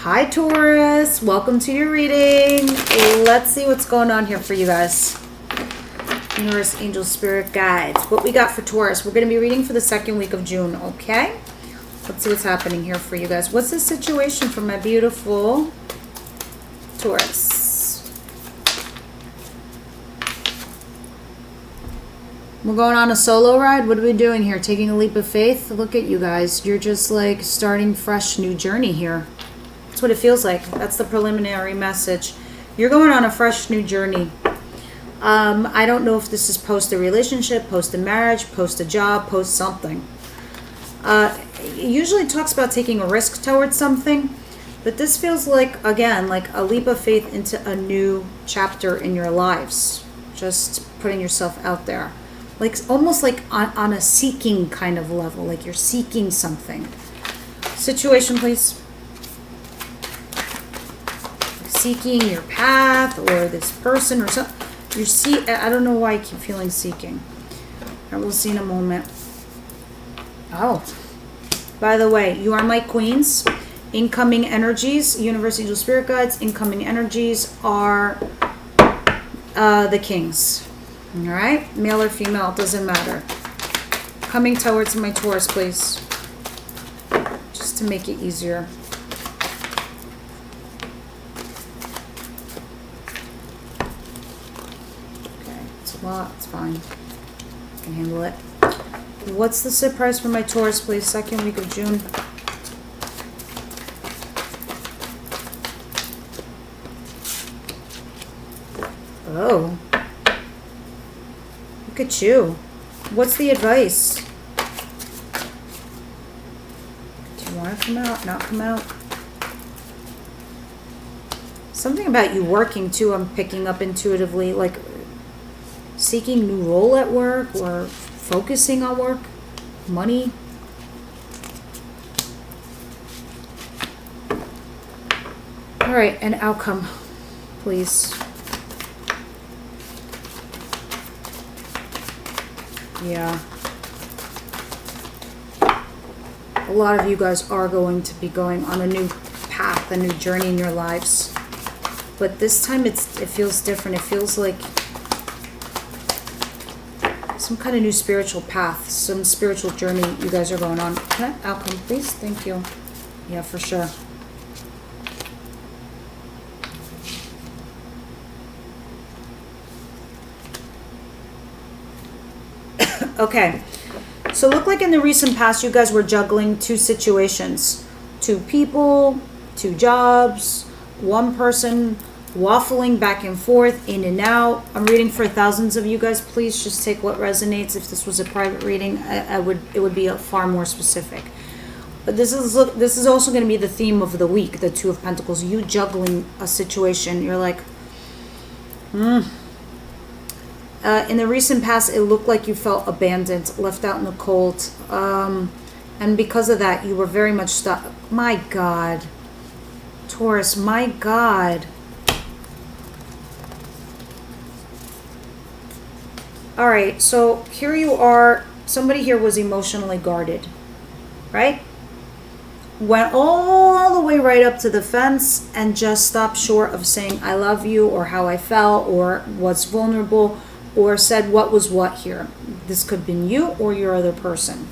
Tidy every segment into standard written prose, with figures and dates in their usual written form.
Hi Taurus, welcome to your reading. Let's see what's going on here for you guys. Universe, angel, spirit, guides. What we got for Taurus? We're going to be reading for the second week of June, okay? Let's see what's happening here for you guys. What's the situation for my beautiful Taurus? We're going on a solo ride. What are we doing here? Taking a leap of faith? Look at you guys. You're just like starting fresh new journey here. That's what it feels like. That's the preliminary message. You're going on a fresh new journey. I don't know if this is post a relationship, post a marriage, post a job, post something. It usually talks about taking a risk towards something, but this feels like, again, like a leap of faith into a new chapter in your lives. Just putting yourself out there. Like almost like on a seeking kind of level, like you're seeking something. Situation, please. Seeking your path or this person or something. I don't know why I keep feeling seeking. I will see in a moment. Oh, by the way, you are my queens. Incoming energies, universe, angel, spirit guides. Incoming energies are the kings. All right, male or female, doesn't matter. Coming towards my Taurus, please, just to make it easier. Well, it's fine. I can handle it. What's the surprise for my Taurus, please? Second week of June. Oh. Look at you. What's the advice? Do you want to come out? Not come out? Something about you working, too, I'm picking up intuitively. Like seeking new role at work or focusing on work, money. All right, an outcome, please. Yeah. A lot of you guys are going to be going on a new path, a new journey in your lives. But this time it feels different. It feels like some kind of new spiritual path, some spiritual journey you guys are going on. Can I outcome, please? Thank you. Yeah, for sure. Okay. So look like in the recent past, you guys were juggling two situations. Two people, two jobs, one person, waffling back and forth, in and out. I'm reading for thousands of you guys. Please just take what resonates. If this was a private reading, it would be far more specific. But this is also going to be the theme of the week, the Two of Pentacles. You juggling a situation. You're like, in the recent past, it looked like you felt abandoned, left out in the cold. And because of that, you were very much stuck. My God. Taurus, my God. All right, so here you are. Somebody here was emotionally guarded, right? Went all the way right up to the fence and just stopped short of saying I love you or how I felt or was vulnerable or said what was what here. This could have been you or your other person,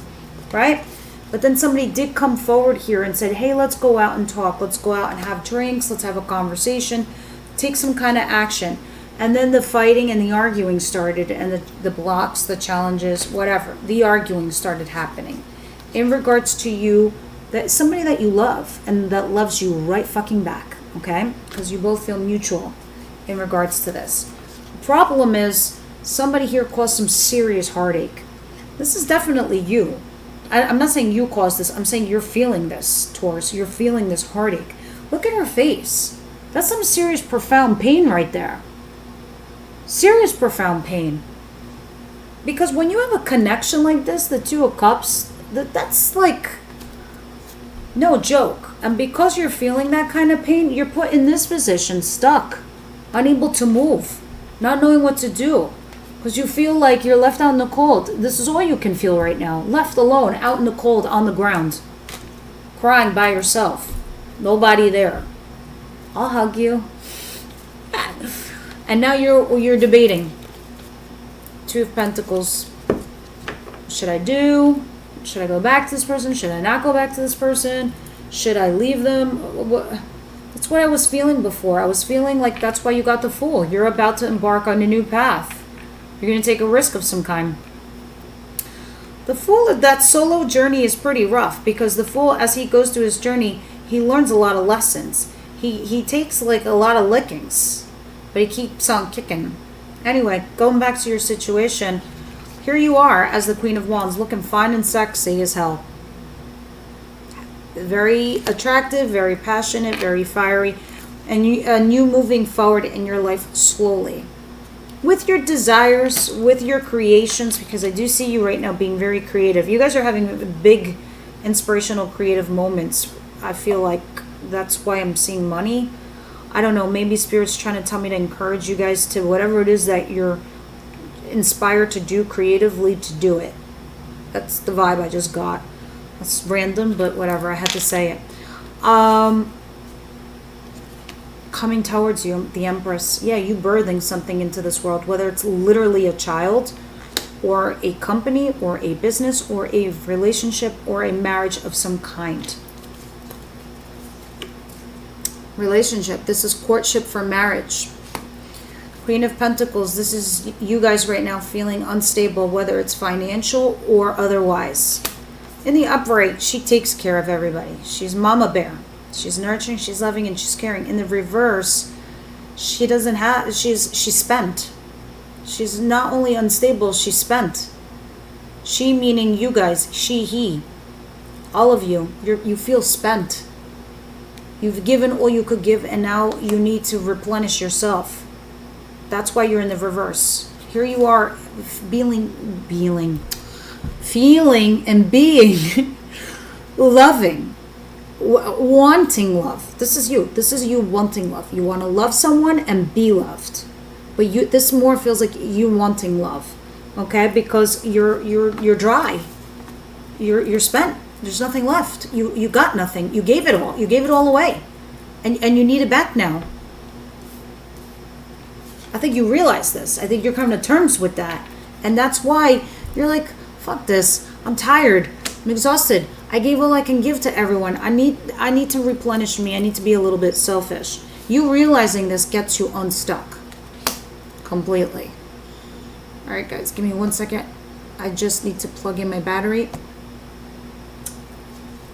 right? But then somebody did come forward here and said, hey, let's go out and talk. Let's go out and have drinks. Let's have a conversation. Take some kind of action. And then the fighting and the arguing started, and the blocks, the challenges, whatever. The arguing started happening in regards to you, that somebody that you love and that loves you right fucking back, okay? Because you both feel mutual in regards to this. The problem is somebody here caused some serious heartache. This is definitely you. I'm not saying you caused this. I'm saying you're feeling this, Taurus. You're feeling this heartache. Look at her face. That's some serious, profound pain right there. Serious, profound pain. Because when you have a connection like this, the Two of Cups, that's like no joke. And because you're feeling that kind of pain, you're put in this position, stuck, unable to move, not knowing what to do. Because you feel like you're left out in the cold. This is all you can feel right now. Left alone, out in the cold, on the ground, crying by yourself. Nobody there. I'll hug you. And now you're debating. Two of Pentacles. Should I do? Should I go back to this person? Should I not go back to this person? Should I leave them? That's what I was feeling before. I was feeling like that's why you got the Fool. You're about to embark on a new path. You're going to take a risk of some kind. The Fool, that solo journey is pretty rough, because the Fool, as he goes through his journey, he learns a lot of lessons. He takes like a lot of lickings, but he keeps on kicking. Anyway, going back to your situation, here you are as the Queen of Wands, looking fine and sexy as hell. Very attractive, very passionate, very fiery, and you moving forward in your life slowly. With your desires, with your creations, because I do see you right now being very creative. You guys are having big, inspirational, creative moments. I feel like that's why I'm seeing money. I don't know, maybe Spirit's trying to tell me to encourage you guys to whatever it is that you're inspired to do creatively, to do it. That's the vibe I just got. That's random, but whatever, I had to say it. Coming towards you, the Empress. Yeah, you birthing something into this world, whether it's literally a child or a company or a business or a relationship or a marriage of some kind. Relationship. This is courtship for marriage. Queen of Pentacles. This is you guys right now feeling unstable, whether it's financial or otherwise. In the upright, she takes care of everybody. She's mama bear. She's nurturing, she's loving, and she's caring. In the reverse, she doesn't have, she's spent. She's not only unstable, she's spent. She meaning you guys, she, he. All of you, you feel spent. You've given all you could give, and now you need to replenish yourself. That's why you're in the reverse. Here you are feeling and being loving, wanting love. This is you wanting love. You want to love someone and be loved, but this more feels like you wanting love, okay? Because you're dry, you're spent. There's nothing left. You got nothing. You gave it all away, and you need it back now. I think you realize this. I think you're coming to terms with that, and that's why you're like, fuck this. I'm tired. I'm exhausted. I gave all I can give to everyone. I need to replenish me. I need to be a little bit selfish. You realizing this gets you unstuck completely. All right, guys, give me 1 second. I just need to plug in my battery.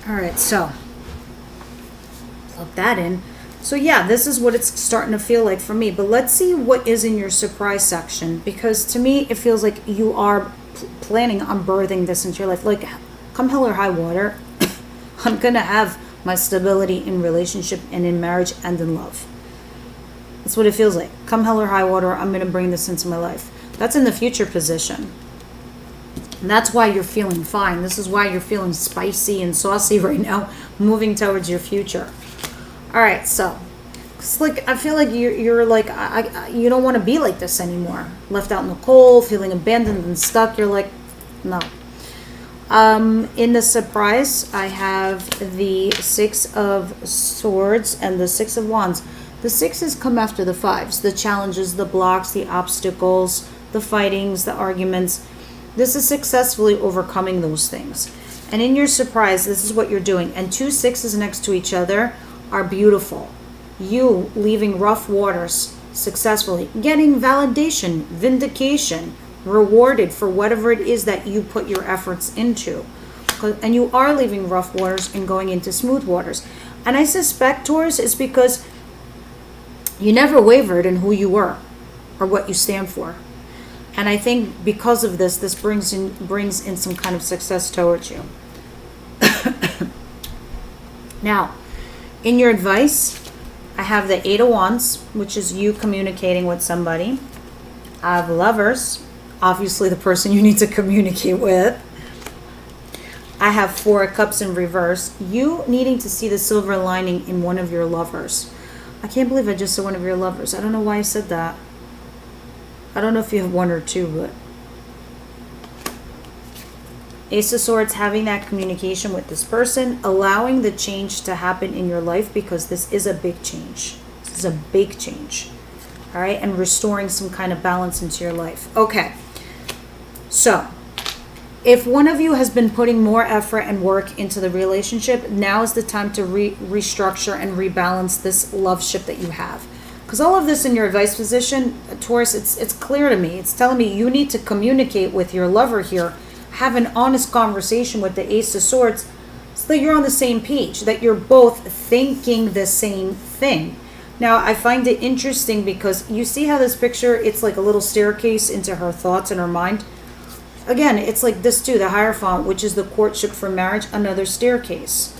All right, so plug that in. So yeah, this is what it's starting to feel like for me. But let's see what is in your surprise section, because to me it feels like you are planning on birthing this into your life. Like, come hell or high water, I'm gonna have my stability in relationship and in marriage and in love. That's what it feels like. Come hell or high water, I'm gonna bring this into my life. That's in the future position. And that's why you're feeling fine. This is why you're feeling spicy and saucy right now, moving towards your future. All right, so it's like I feel like you're like you don't want to be like this anymore. Left out in the cold, feeling abandoned and stuck. You're like, no. In the surprise, I have the 6 of Swords and the 6 of Wands. The 6s come after the 5s. The challenges, the blocks, the obstacles, the fightings, the arguments. This is successfully overcoming those things. And in your surprise, this is what you're doing. And 2 6s next to each other are beautiful. You leaving rough waters successfully, getting validation, vindication, rewarded for whatever it is that you put your efforts into. And you are leaving rough waters and going into smooth waters. And I suspect, Taurus, is because you never wavered in who you were or what you stand for. And I think because of this, this brings in some kind of success towards you. Now, in your advice, I have the 8 of Wands, which is you communicating with somebody. I have Lovers, obviously the person you need to communicate with. I have 4 of Cups in reverse, you needing to see the silver lining in one of your lovers. I can't believe I just said one of your lovers. I don't know why I said that. I don't know if you have 1 or 2, but Ace of Swords, having that communication with this person, allowing the change to happen in your life, because this is a big change. This is a big change. All right, and restoring some kind of balance into your life. Okay, so if one of you has been putting more effort and work into the relationship, now is the time to restructure and rebalance this love ship that you have. Because all of this in your advice position, Taurus, it's clear to me. It's telling me you need to communicate with your lover here, have an honest conversation with the Ace of Swords, so that you're on the same page, that you're both thinking the same thing. Now, I find it interesting because you see how this picture, it's like a little staircase into her thoughts and her mind. Again, it's like this too, the Hierophant, which is the courtship for marriage, another staircase.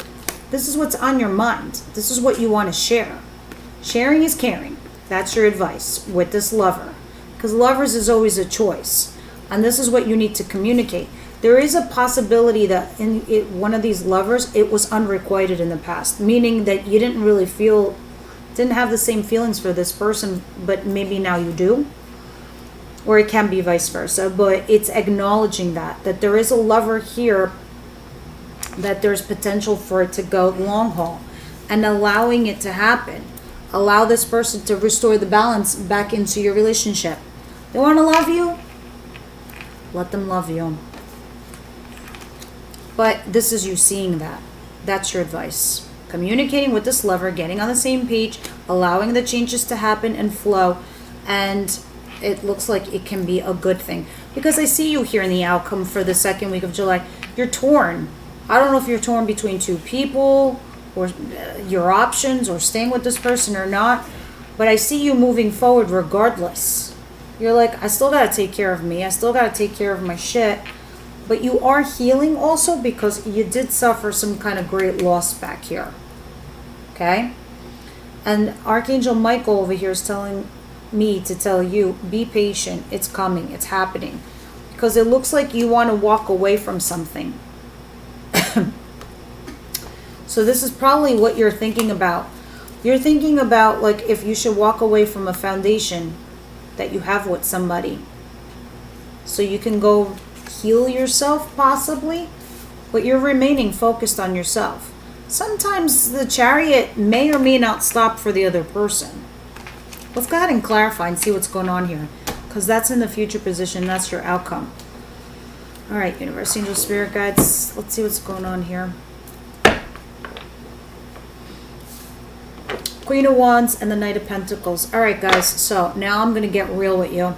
This is what's on your mind. This is what you want to share. Sharing is caring. That's your advice with this lover. Because lovers is always a choice. And this is what you need to communicate. There is a possibility that in one of these lovers, it was unrequited in the past. Meaning that you didn't really feel, didn't have the same feelings for this person, but maybe now you do. Or it can be vice versa. But it's acknowledging that there is a lover here, that there's potential for it to go long haul. And allowing it to happen. Allow this person to restore the balance back into your relationship. They want to love you? Let them love you. But this is you seeing that. That's your advice. Communicating with this lover, getting on the same page, allowing the changes to happen and flow. And it looks like it can be a good thing. Because I see you here in the outcome for the second week of July. You're torn. I don't know if you're torn between two people, or your options, or staying with this person or not. But I see you moving forward regardless. You're like, I still got to take care of me. I still got to take care of my shit. But you are healing also, because you did suffer some kind of great loss back here. Okay? And Archangel Michael over here is telling me to tell you, be patient. It's coming. It's happening. Because it looks like you want to walk away from something. So this is probably what you're thinking about. You're thinking about like if you should walk away from a foundation that you have with somebody. So you can go heal yourself possibly, but you're remaining focused on yourself. Sometimes the Chariot may or may not stop for the other person. Let's go ahead and clarify and see what's going on here, because that's in the future position. That's your outcome. All right, Universe, Angel, Spirit Guides. Let's see what's going on here. Queen of Wands and the Knight of Pentacles. All right, guys. So now I'm going to get real with you.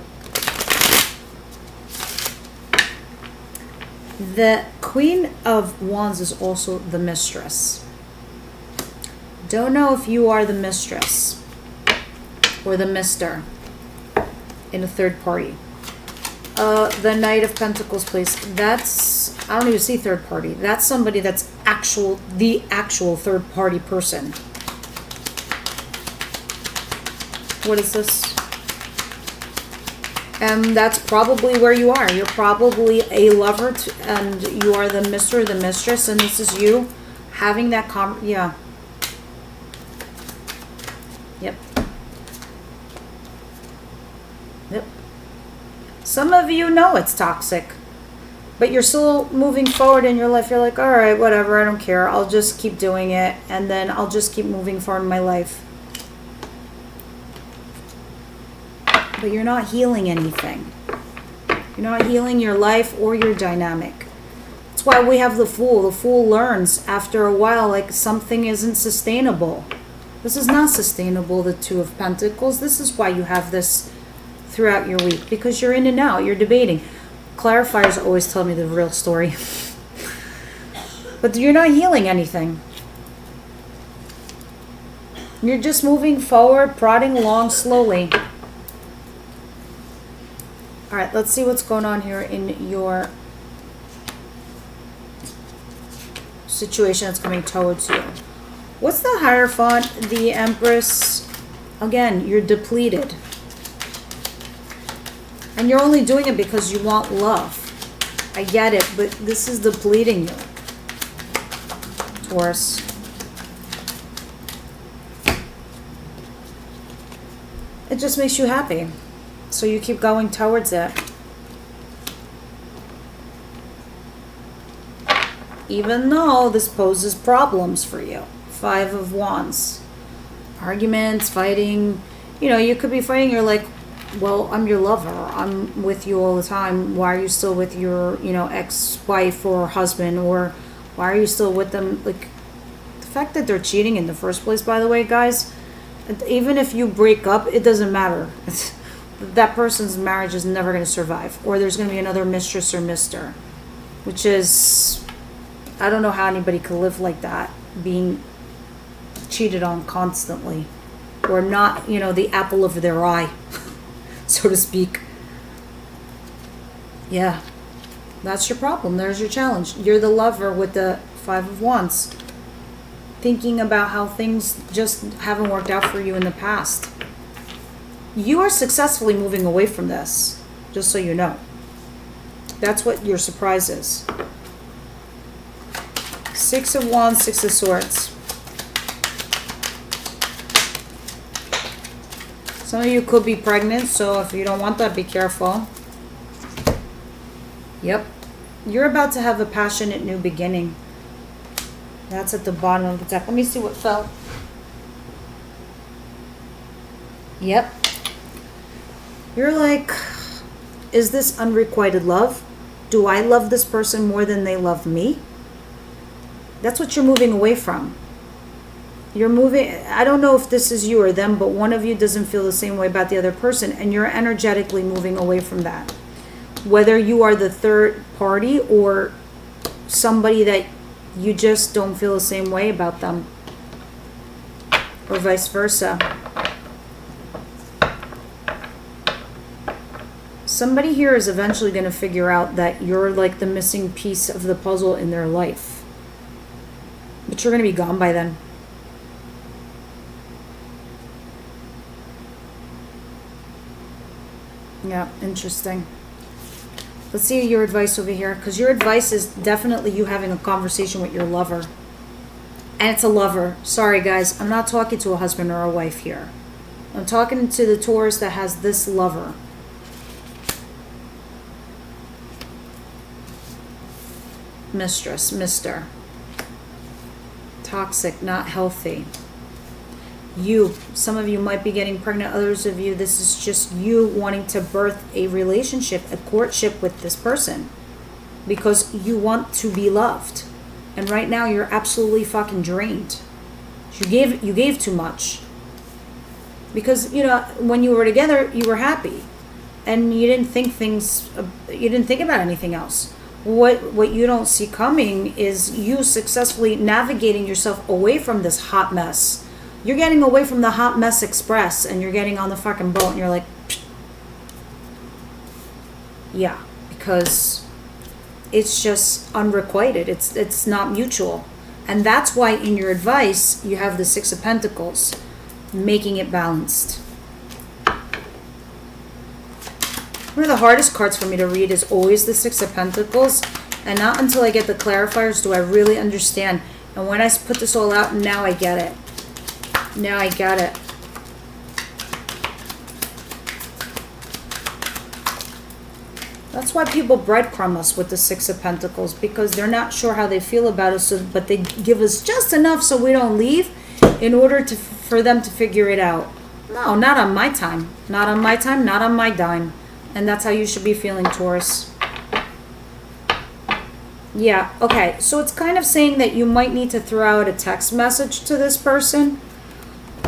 The Queen of Wands is also the mistress. Don't know if you are the mistress or the mister in a third party. The Knight of Pentacles, please. That's, I don't even see third party. That's somebody that's the actual third party person. What is this? And that's probably where you are. You're probably a lover, and you are the mister or the mistress, and this is you having that yeah. Yep. Yep. Some of you know it's toxic, but you're still moving forward in your life. You're like, all right, whatever, I don't care. I'll just keep doing it, and then I'll just keep moving forward in my life. But you're not healing anything. You're not healing your life or your dynamic. That's why we have the Fool. The Fool learns after a while, like something isn't sustainable. This is not sustainable, the Two of Pentacles. This is why you have this throughout your week, because you're in and out. You're debating. Clarifiers always tell me the real story. But you're not healing anything. You're just moving forward, prodding along slowly. All right, let's see what's going on here in your situation that's coming towards you. What's the Hierophant, the Empress? Again, you're depleted. And you're only doing it because you want love. I get it, but this is depleting you, Taurus. It just makes you happy. So you keep going towards it. even though this poses problems for you. 5 of Wands. Arguments, fighting. You know, you could be fighting, you're like, well, I'm your lover. I'm with you all the time. Why are you still with your, you know, ex-wife or husband? Or why are you still with them? Like, the fact that they're cheating in the first place, by the way, guys, even if you break up, it doesn't matter. That person's marriage is never going to survive. Or there's going to be another mistress or mister. Which is, I don't know how anybody could live like that, being cheated on constantly. Or not, you know, the apple of their eye, so to speak. Yeah, that's your problem. There's your challenge. You're the lover with the 5 of Wands. Thinking about how things just haven't worked out for you in the past. You are successfully moving away from this, just so you know. That's what your surprise is. 6 of Wands, 6 of Swords. Some of you could be pregnant, so if you don't want that, be careful. Yep. You're about to have a passionate new beginning. That's at the bottom of the deck. Let me see what fell. Yep. You're like, is this unrequited love? Do I love this person more than they love me? That's what you're moving away from. You're moving, I don't know if this is you or them, but one of you doesn't feel the same way about the other person, and you're energetically moving away from that. Whether you are the third party or somebody that you just don't feel the same way about them, or vice versa. Somebody here is eventually going to figure out that you're like the missing piece of the puzzle in their life. But you're going to be gone by then. Yeah, interesting. Let's see your advice over here, because your advice is definitely you having a conversation with your lover. And it's a lover. Sorry, guys. I'm not talking to a husband or a wife here. I'm talking to the Taurus that has this lover. Mistress, mister. Toxic, not healthy. You, some of you might be getting pregnant, others of you, this is just you wanting to birth a relationship, a courtship with this person because you want to be loved. And right now you're absolutely fucking drained. You gave too much. Because, you know, when you were together, you were happy and you didn't think about anything else. What you don't see coming is you successfully navigating yourself away from this hot mess. You're getting away from the hot mess express and you're getting on the fucking boat and you're like, psh. Yeah, because it's just unrequited. It's not mutual. And that's why in your advice, you have the 6 of Pentacles, making it balanced. One of the hardest cards for me to read is always the 6 of Pentacles. And not until I get the clarifiers do I really understand. And when I put this all out, now I get it. Now I got it. That's why people breadcrumb us with the 6 of Pentacles, because they're not sure how they feel about us, but they give us just enough so we don't leave in order for them to figure it out. No, not on my time. Not on my time, not on my dime. And that's how you should be feeling, Taurus. Yeah, okay. So it's kind of saying that you might need to throw out a text message to this person,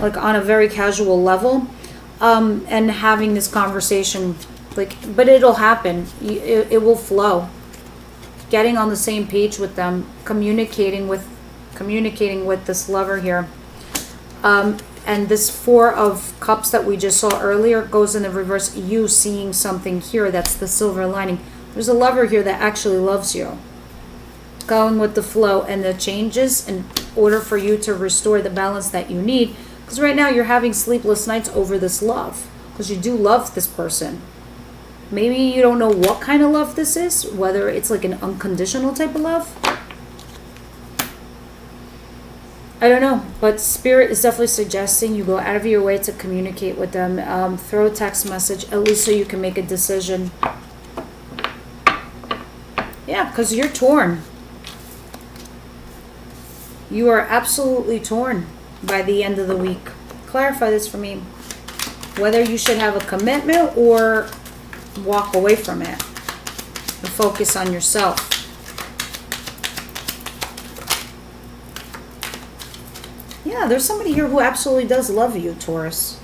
like on a very casual level, and having this conversation, like, but it'll happen. It will flow. Getting on the same page with them, communicating with this lover here. And this 4 of Cups that we just saw earlier goes in the reverse. You seeing something here, that's the silver lining. There's a lover here that actually loves you. Going with the flow and the changes in order for you to restore the balance that you need. Because right now you're having sleepless nights over this love. Because you do love this person. Maybe you don't know what kind of love this is. Whether it's like an unconditional type of love. I don't know. But Spirit is definitely suggesting you go out of your way to communicate with them. Throw a text message. At least so you can make a decision. Yeah, because you're torn. You are absolutely torn by the end of the week. Clarify this for me. Whether you should have a commitment or walk away from it and focus on yourself. Yeah, there's somebody here who absolutely does love you, Taurus.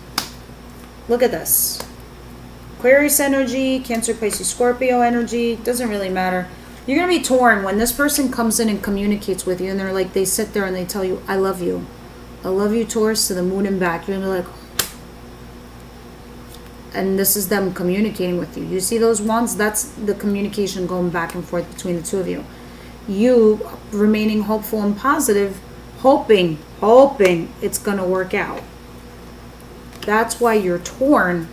Look at this. Aquarius energy, Cancer, Pisces, Scorpio energy. Doesn't really matter. You're going to be torn when this person comes in and communicates with you and they're like, they sit there and they tell you, I love you. I love you, Taurus, to the moon and back. You're going to be like, and this is them communicating with you. You see those wands? That's the communication going back and forth between the two of you. You remaining hopeful and positive, hoping it's going to work out. That's why you're torn,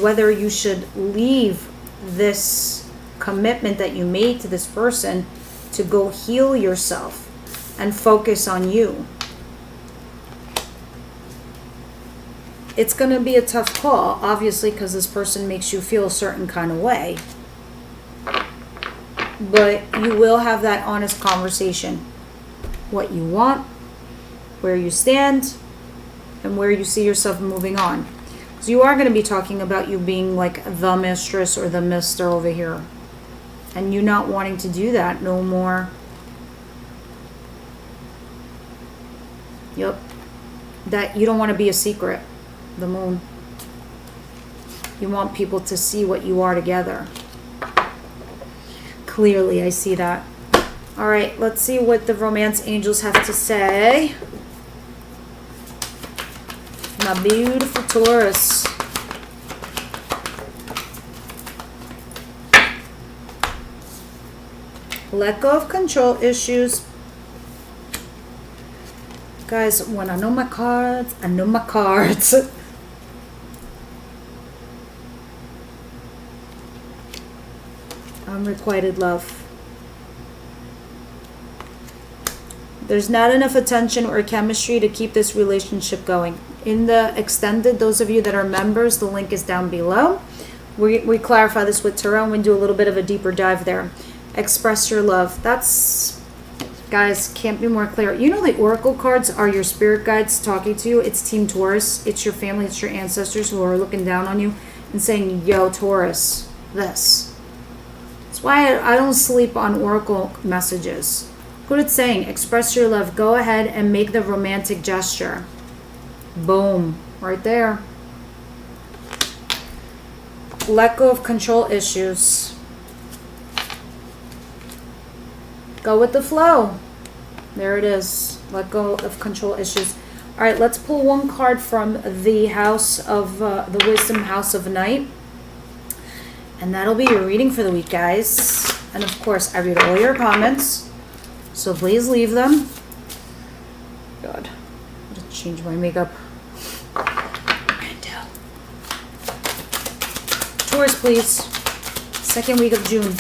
whether you should leave this commitment that you made to this person to go heal yourself and focus on you. It's going to be a tough call, obviously, because this person makes you feel a certain kind of way. But you will have that honest conversation. What you want, where you stand, and where you see yourself moving on. So you are going to be talking about you being like the mistress or the mister over here. And you not wanting to do that no more. Yep. That you don't want to be a secret. The moon. You want people to see what you are together. Clearly, I see that. All right, let's see what the romance angels have to say. My beautiful Taurus. Let go of control issues. Guys, when I know my cards, I know my cards. Unrequited love. There's not enough attention or chemistry to keep this relationship going. In the extended, those of you that are members, the link is down below. We clarify this with tarot and we do a little bit of a deeper dive there. Express your love. That's, guys, can't be more clear. You know the oracle cards are your spirit guides talking to you. It's Team Taurus. It's your family. It's your ancestors who are looking down on you and saying, yo, Taurus, this. That's why I don't sleep on oracle messages. What it's saying, express your love. Go ahead and make the romantic gesture. Boom. Right there. Let go of control issues. Go with the flow. There it is. Let go of control issues. All right, let's pull one card from the house of the Wisdom House of Night. And that'll be your reading for the week, guys. And of course, I read all your comments. So please leave them. God, I'm gonna change my makeup. Taurus, please. Second week of June.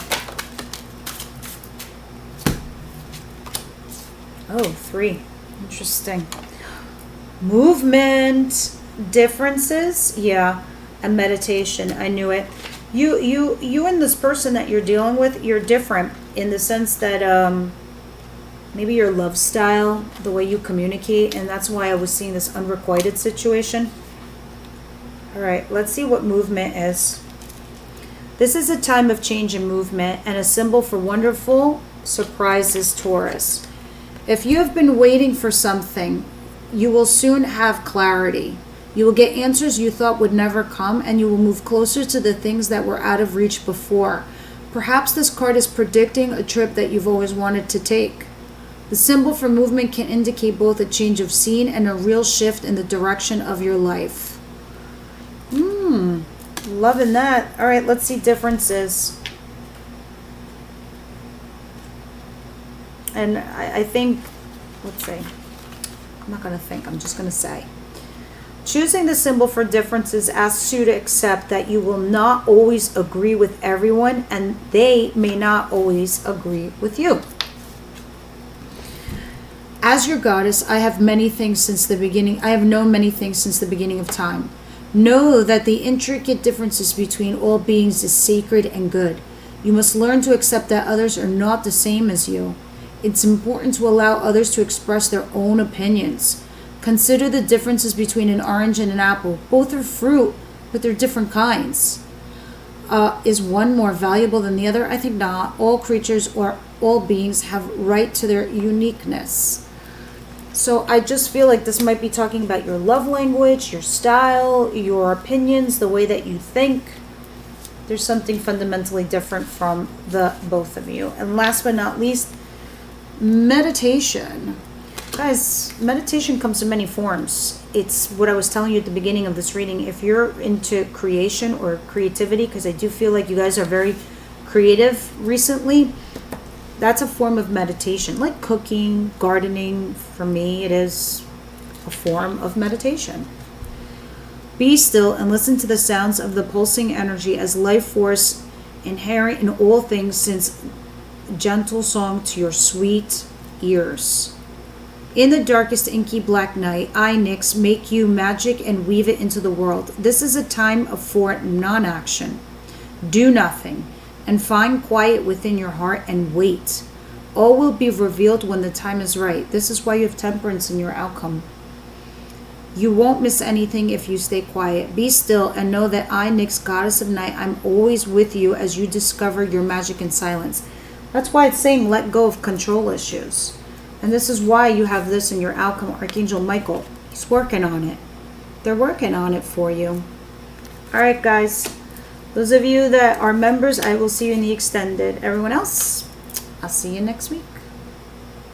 Oh, 3. Interesting. Movement. Differences. Yeah. And meditation. I knew it. You and this person that you're dealing with, you're different in the sense that maybe your love style, the way you communicate, and that's why I was seeing this unrequited situation. All right, let's see what movement is. This is a time of change and movement and a symbol for wonderful surprises, Taurus. If you have been waiting for something, you will soon have clarity. You will get answers you thought would never come, and you will move closer to the things that were out of reach before. Perhaps this card is predicting a trip that you've always wanted to take. The symbol for movement can indicate both a change of scene and a real shift in the direction of your life. Loving that. All right, let's see differences. And I think, let's see. I'm not going to think, I'm just going to say. Choosing the symbol for differences asks you to accept that you will not always agree with everyone, and they may not always agree with you. As your goddess, I have many things since the beginning. I have known many things since the beginning of time. Know that the intricate differences between all beings is sacred and good. You must learn to accept that others are not the same as you. It's important to allow others to express their own opinions. Consider the differences between an orange and an apple. Both are fruit, but they're different kinds. Is one more valuable than the other? I think not. All creatures or all beings have right to their uniqueness. So I just feel like this might be talking about your love language, your style, your opinions, the way that you think. There's something fundamentally different from the both of you. And last but not least, meditation. Guys, meditation comes in many forms. It's what I was telling you at the beginning of this reading. If you're into creation or creativity, because I do feel like you guys are very creative recently, that's a form of meditation. Like cooking, gardening, for me, it is a form of meditation. Be still and listen to the sounds of the pulsing energy as life force inherent in all things, since gentle song to your sweet ears. In the darkest inky black night, I, Nyx, make you magic and weave it into the world. This is a time for non-action. Do nothing and find quiet within your heart and wait. All will be revealed when the time is right. This is why you have temperance in your outcome. You won't miss anything if you stay quiet. Be still and know that I, Nyx, goddess of night, I'm always with you as you discover your magic in silence. That's why it's saying let go of control issues. And this is why you have this in your outcome. Archangel Michael, he's working on it. They're working on it for you. All right, guys. Those of you that are members, I will see you in the extended. Everyone else, I'll see you next week.